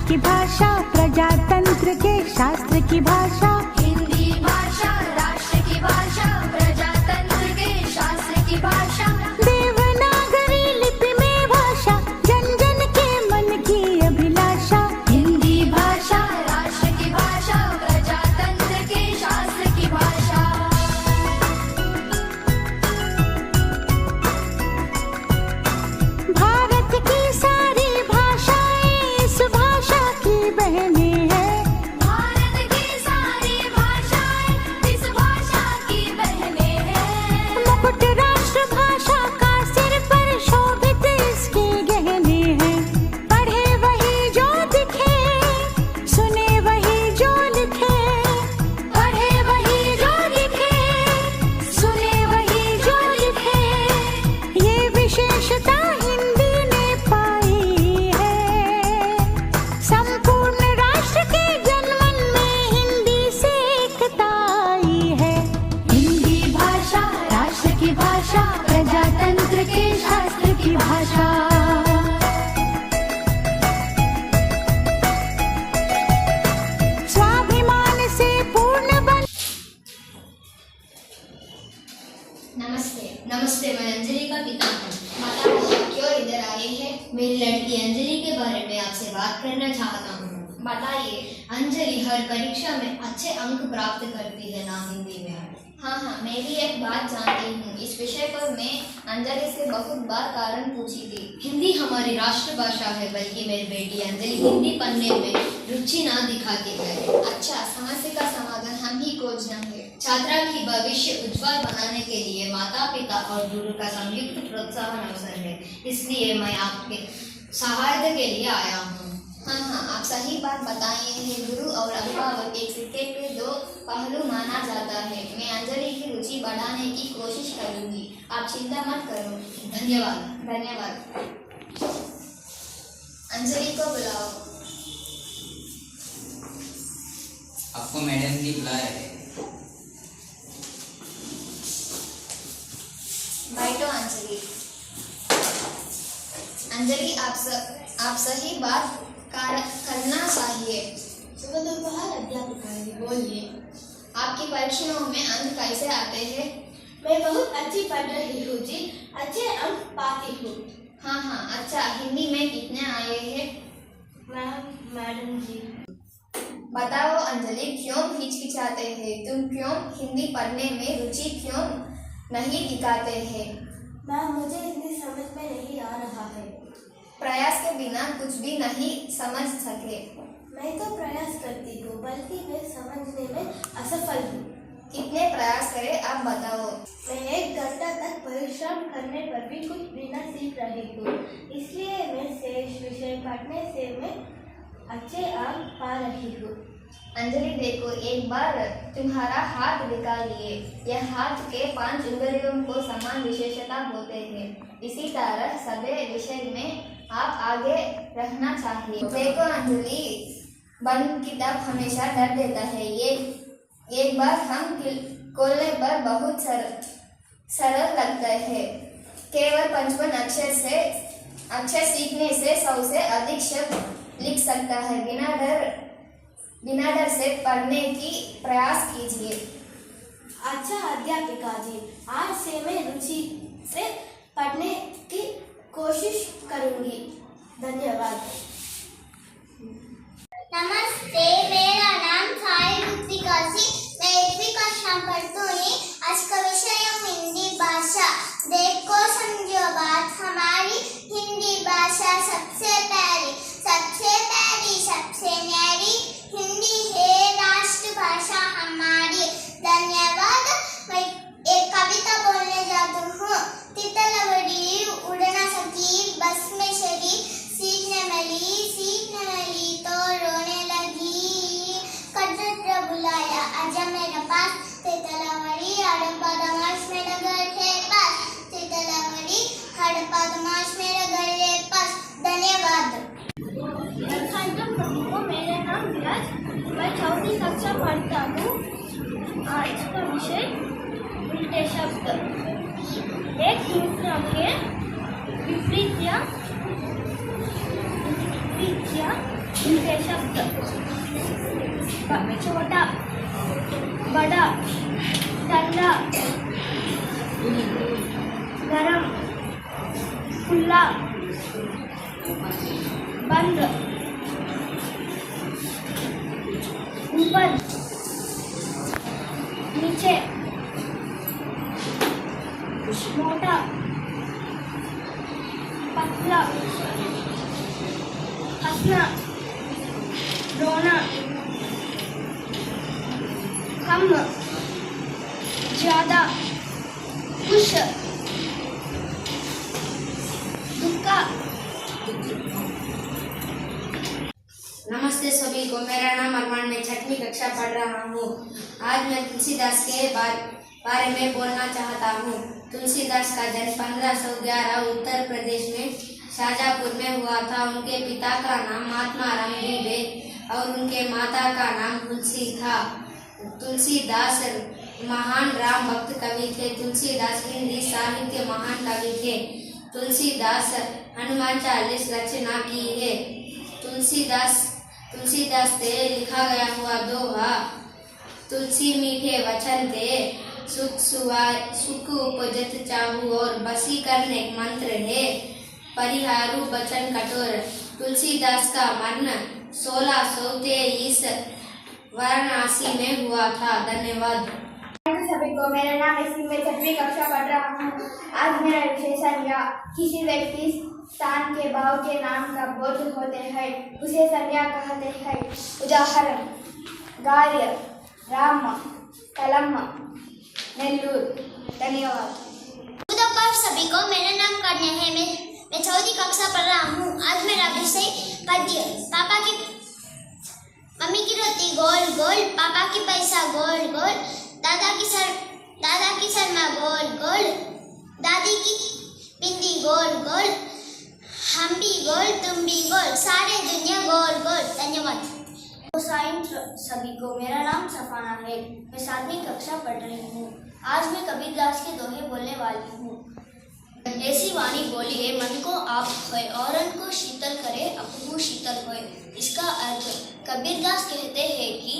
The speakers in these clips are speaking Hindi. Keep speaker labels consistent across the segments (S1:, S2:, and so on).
S1: की भाषा, प्रजातंत्र के शास्त्र की भाषा।
S2: हिंदी भाषा राष्ट्र की भाषा, प्रजातंत्र के शास्त्र की भाषा।
S1: देवनागरी लिपि में भाषा, जन जन के मन की अभिलाषा।
S2: हिंदी भाषा राष्ट्र की भाषा, प्रजातंत्र के शास्त्र की भाषा।
S1: भारत की सारी भाषाएं इस भाषा की बहनें हैं।
S2: भारत की सारी भाषाएं इस भाषा की बहनें हैं।
S1: मुकुट राष्ट्र भाषा का सिर पर शोभित इसके गहने हैं। पढ़े वही जो दिखे, सुने वही जो लिखे। पढ़े वही जो दिखे, सुने वही जो लिखे। ये विशेषता हिंदी ने पाई है। संपूर्ण राष्ट्र के जनमन में हिंदी से एकता आई है।
S2: हिंदी भाषा राष्ट्र की भाषा, प्रजातंत्र के शास्त्र की भाषा।
S1: स्वाभिमान से पूर्ण बन।
S3: नमस्ते। नमस्ते, मैं अंजलि का पिता हूँ। बताइए आप क्यों इधर आए हैं? मेरी लड़की अंजलि के बारे में आपसे बात करना चाहता हूँ। बताइए। अंजलि हर परीक्षा में अच्छे अंक प्राप्त करती है ना हिंदी में। हाँ, मैं भी एक बात जानती हूँ। इस विषय पर मैं अंजलि से बहुत बार कारण पूछी थी। हिंदी हमारी राष्ट्रभाषा है, बल्कि मेरी बेटी अंजलि हिंदी पढ़ने में रुचि ना दिखाती है। अच्छा, समस्या का समाधान हम ही खोजना है। छात्रा की भविष्य उज्जवल बनाने के लिए माता पिता और गुरु का संयुक्त प्रोत्साहन अवसर है, इसलिए मैं आपके सहायता के लिए आया हूँ। हाँ, आप सही बात बताए हैं। गुरु और अभिभावक एक सिक्के के दो पहलू माना जाता है। मैं अंजलि की रुचि बढ़ाने की कोशिश करूंगी, आप चिंता मत करो। धन्यवाद। अंजलि को बुलाओ।
S4: आपको मैडम जी बुलाया है।
S3: बैठो अंजलि, आप सही बात करना चाहिए।
S2: शुभ दोपहर अध्यापिका जी, बोलिए।
S3: आपकी परीक्षाओं में अंक कैसे आते हैं?
S2: मैं बहुत अच्छी पढ़ रही हूँ जी, अच्छे अंक पाती हूँ।
S3: हाँ, अच्छा। हिंदी में कितने आए हैं?
S2: मैडम जी।
S3: बताओ अंजलि, क्यों हिचकिचाते हैं? तुम क्यों हिंदी पढ़ने में रुचि क्यों नहीं दिखाते हैं?
S2: मैम, मुझे हिंदी समझ में नहीं आ रहा है।
S3: प्रयास के बिना कुछ भी नहीं समझ सके।
S2: मैं तो प्रयास करती हूँ, बल्कि मैं समझने में असफल हूँ।
S3: कितने प्रयास करें आप बताओ।
S2: मैं 1 घंटा तक परिश्रम करने पर भी कुछ भी न सीख रही हूँ, इसलिए मैं शेष विषय पढ़ने से मैं अच्छे अंक पा रही हूँ।
S3: अंजलि देखो, एक बार तुम्हारा हाथ निकालिए। यह हाथ के 5 उंगलियों को समान विशेषता होते हैं। इसी तरह सभी विषय में आप आगे रहना चाहिए। देखो अंजलि, बंद किताब हमेशा डर देता है। एक बार हम खोलने पर बहुत सरल लगता है। केवल 55 अक्षर सीखने से 100 से अधिक शब्द लिख सकता है। बिना डर से पढ़ने की प्रयास कीजिए।
S2: अच्छा अध्यापिका जी, आज से मैं रुचि से पढ़ने की कोशिश करूंगी। धन्यवाद।
S5: नमस्ते, मेरा नाम साई ऋतिका सिंह। मैं 8वीं कक्षा में पढ़ती हूँ। आज का विषय है हिंदी भाषा। देखो समझो बात, हमारी हिंदी भाषा सबसे प्यारी, सबसे न्यारी हिंदी है राष्ट्रभाषा हमारी। धन्यवाद। मैं एक कविता बोलने जाती हूँ। तितलवड़ी उड़ न सकी, बस में चली, सीखने मिली तो रोने लगी। कटरा बुलाया आजा मेरे पास, तितलवड़ी हड़प्पा दमाश मेरे घर के पास, तितलवड़ी हड़प्पा दमाश मेरे घर के पास। धन्यवाद।
S2: मेरा नाम विराज, मैं 4वीं कक्षा पढ़ता हूँ। आज का विषय उल्टे शब्द। एक दूसरा के विपरीत इनके शब्द छोटा, बड़ा, ठंडा, गरम, खुला, बंद, ऊपर, नीचे, मोटा, पतला, हंसना, रोना, कम, ज्यादा, खुश, दुखा।
S3: नमस्ते सभी को, मेरा नाम अरमान, मैं 6वीं कक्षा पढ़ रहा हूँ। आज मैं तुलसीदास के बारे में बोलना चाहता हूँ। तुलसीदास का जन्म 1511 उत्तर प्रदेश में शाजापुर में हुआ था। उनके पिता का नाम महात्मा रामदेव और उनके माता का नाम तुलसी था। तुलसीदास महान राम भक्त कवि थे। तुलसीदास हिंदी साहित्य महान कवि थे। तुलसीदास हनुमान चालीस रचना की है। तुलसीदास ते लिखा गया हुआ दोहा, तुलसी मीठे वचन ते सुख उपजत चाहू और बसी करने मंत्र है परिहारू बचन कठोर। तुलसीदास का मन 1623 वाराणसी में हुआ था। धन्यवाद।
S2: सभी को, मेरा नाम इसी में 6वीं कक्षा पढ़ रहा हूँ। आज मेरा विशेषण या किसी व्यक्ति स्थान के भाव के नाम का बोध होते हैं, उसे संज्ञा कहते हैं। उदाहरण: गार्य, राम, कलम, नेल्लूर। धन्यवाद।
S5: दोपहर सभी को, मेरा नाम कन्या है। मैं 4वीं कक्षा पढ़ रहा हूँ। आज मेरा विषय पद्य। पापा की मम्मी की रोटी गोल गोल, पापा की पैसा गोल गोल, दादा की शर्मा गोल गोल, दादी की बिंदी गोल गोल, हम भी गोल तुम भी गोल, सारे दुनिया गोल गोल। धन्यवाद।
S2: साइंस सभी को, मेरा नाम सफाना है। मैं 7वीं कक्षा पढ़ रही हूँ। आज मैं कबीरदास के दोहे बोलने वाली हूँ। ऐसी वाणी बोलिए मन को आप होए, औरन को शीतल करे अपू शीतल होए। इसका अर्थ कबीरदास कहते हैं कि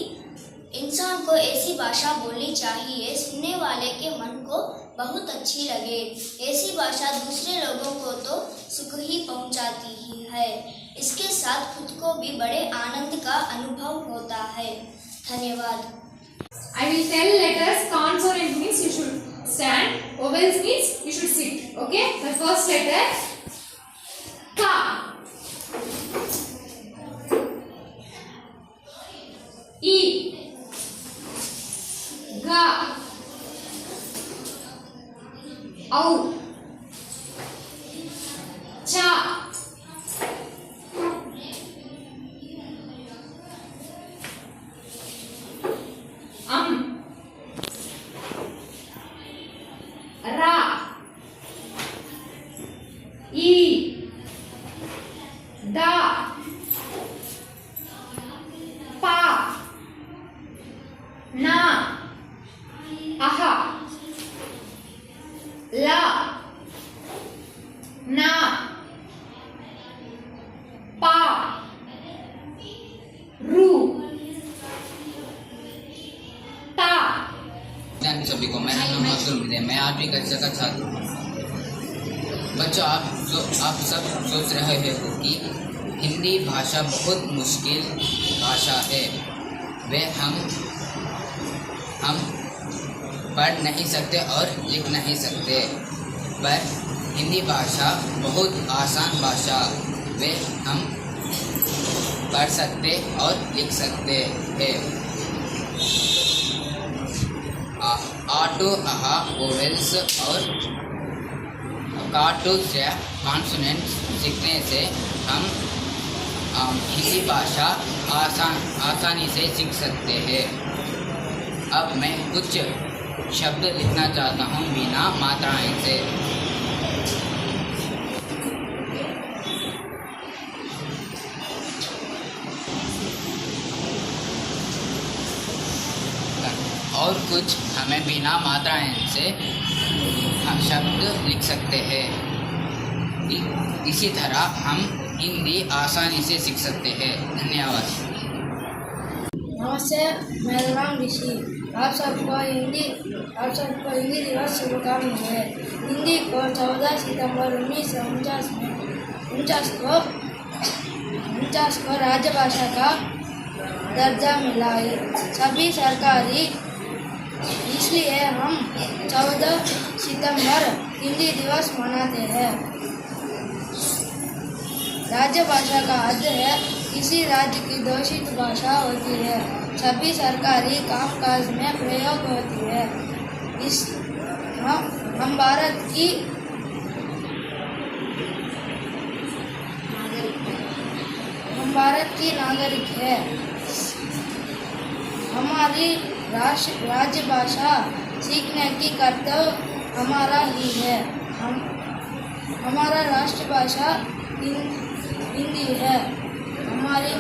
S2: इंसान को ऐसी भाषा बोलनी चाहिए सुनने वाले के मन को बहुत अच्छी लगे। ऐसी भाषा दूसरे लोगों को तो सुख ही पहुंचाती ही है, इसके साथ खुद को भी बड़े आनंद का अनुभव होता है। धन्यवाद।
S6: I will tell letters. Consonant means you should stand. Vowels means you should sit. Okay? The first letter ka. E. Ga. Au. Cha. Ra. E. Da. Pa. Na. Aha. La. Na. Pa. Ru. Ta.
S4: सभी को, मेरा नाम अब्दुल है। मैं 8वीं कक्षा का छात्र हूँ। बच्चों, आप सब सोच रहे हो कि हिंदी भाषा बहुत मुश्किल भाषा है। वे हम पढ़ नहीं सकते और लिख नहीं सकते, पर हिंदी भाषा बहुत आसान भाषा। वे हम पढ़ सकते और लिख सकते हैं। आटो आहा वोवेल्स और काटो से कॉन्सोनेंट्स सीखने से हम हिंदी भाषा आसानी से सीख सकते हैं। अब मैं कुछ शब्द लिखना चाहता हूँ बिना मात्राएं से। और कुछ हमें बिना मात्राएं से हम शब्द लिख सकते हैं। इसी तरह हम हिंदी आसानी से सीख सकते हैं। धन्यवाद।
S7: नमस्ते, मेरा नाम ऋषि। आप सबको हिंदी दिवस शुभकामनाएं। हिंदी को 14 सितंबर 1949 को राजभाषा का दर्जा मिला है। सभी सरकारी, इसलिए हम 14 सितंबर हिंदी दिवस मनाते हैं। राजभाषा का अर्थ है किसी राज्य की घोषित भाषा होती है, सभी सरकारी कामकाज में प्रयोग होती है। हम भारत की नागरिक है। हमारी राजभाषा सीखने की कर्तव्य हमारा ही है। हमारा राष्ट्रभाषा हिंदी है। हमारी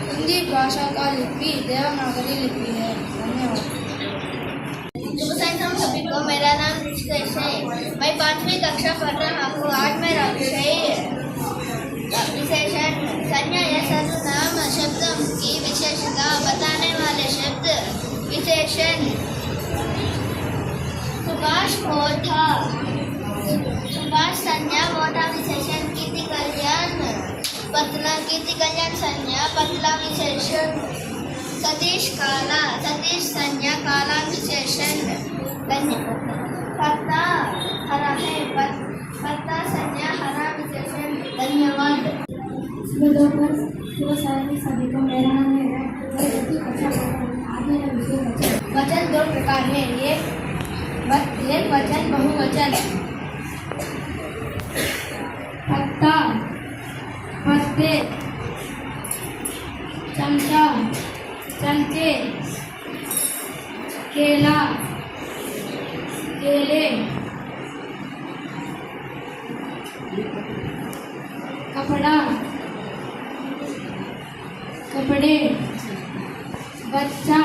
S7: हिंदी भाषा का लिपि देवनागरी लिपि है। धन्यवाद।
S5: शुभ सायंकाल सभी को। मेरा नाम ऋषिकेश है। मैं 5वीं कक्षा पढ़ रहा हूँ। आज मेरा विशेषण संज्ञा या सर्वनाम शब्दों की विशेषता बताने वाले शब्द विशेषण। सुभाष मोटा, सुभाष संज्ञा, मोटा विशेषण। कीर्ति कल्याण पतला, कीर्ति कल्याण संज्ञा, पतला विशेषण। सतीश काला, सतीश संज्ञा, काला विशेषण। पत्ता हरा है, पत्ता संज्ञा, हरा विशेषण। धन्यवाद।
S7: सभी को। मेरा नाम है। वचन 2 प्रकार है। एक वचन, बहुवचन। पत्ता, पत्ते, चमचा, चमचे, केला, केले, कपड़ा, कपड़े, बच्चा,